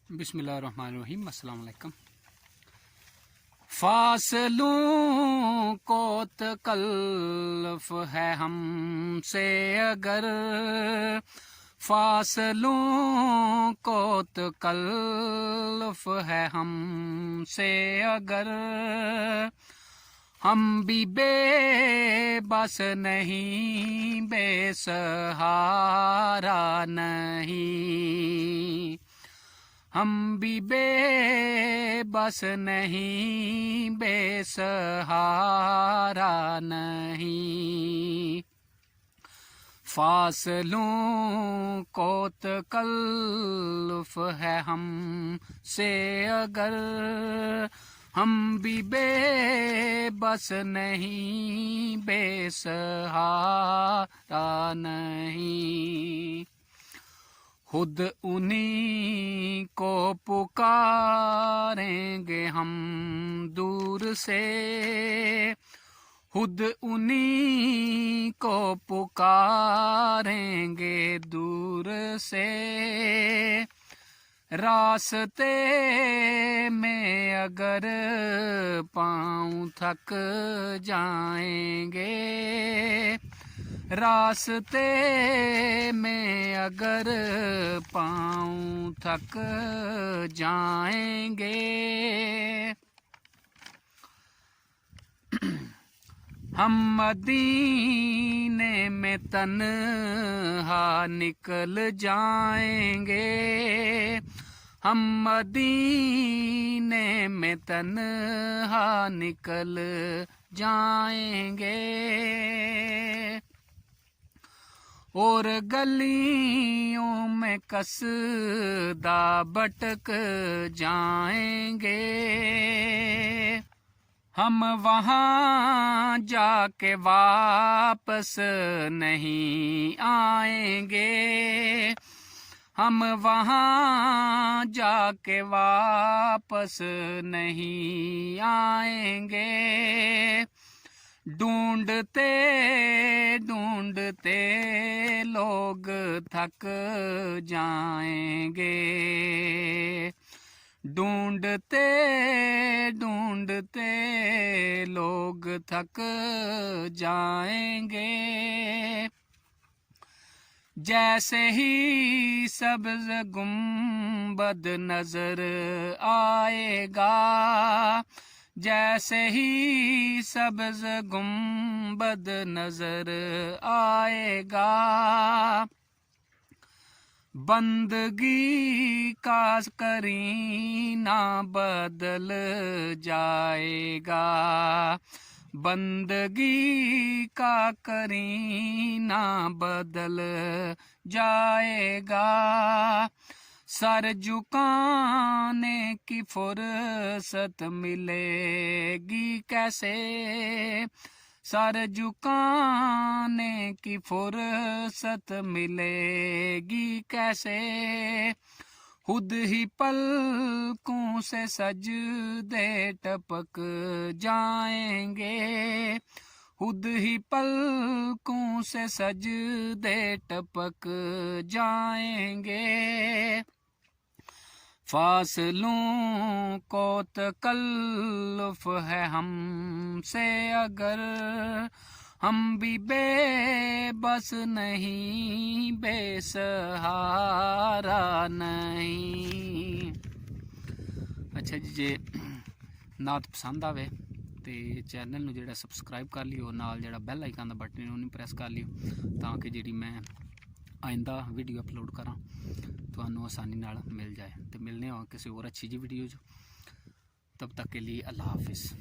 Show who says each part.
Speaker 1: बिस्मिल्लाहिर्रहमानिर्रहीम। अस्सलाम वालेकुम। फासलों को तकल्लुफ़ है हमसे अगर, फासलों को तकल्लुफ़ है हमसे अगर, हम भी बेबस नहीं, बेसहारा नहीं, हम भी बेबस नहीं, बेसहारा नहीं। फासलों को तकल्लुफ़ है हमसे अगर, हम भी बेबस नहीं, बेसहारा नहीं। खुद उन्हीं को पुकारेंगे हम दूर से, खुद उन्हीं को पुकारेंगे दूर से। रास्ते में अगर पाँव थक जाएंगे, रास्ते में अगर पाँव थक जाएंगे, हम मदीने में तन्हा निकल जाएंगे, हम मदीने में तन्हा निकल जाएंगे। और गलियों में कसदा भटक जाएंगे, हम वहाँ जाके वापस नहीं आएंगे, हम वहाँ जाके वापस नहीं आएंगे। ढूंढते ढूंढते लोग थक जाएंगे, ढूंढते ढूंढते लोग थक जाएंगे। जैसे ही सब्ज़ गुंबद नजर आएगा, जैसे ही सब्ज़ गुंबद नजर आएगा, बंदगी का करीना बदल जाएगा, बंदगी का करीना बदल जाएगा। सर झुकाने की फुर्सत मिलेगी कैसे, सर झुकाने की फुर्सत मिलेगी कैसे। खुद ही पलकों से सजदे टपक जाएंगे, खुद ही पलकों से सजदे टपक जाएंगे। फासलों को तकल्लुफ़ है हमसे अगर, हम भी बेबस नहीं, बेसहारा नहीं। अच्छा जी, जे नात पसंद आवे तो चैनल नूं जिहड़ा सबसक्राइब कर लियो, नाल जिहड़ा बैल आइकन दा बटन है उन्हें प्रेस कर लियो, ताकि जिहड़ी मैं आइंदा वीडियो अपलोड करा तुहानूं आसानी नाल मिल जाए। तो मिलने किसी और अच्छी जी वीडियो जो, तब तक के लिए अल्लाह हाफिज़।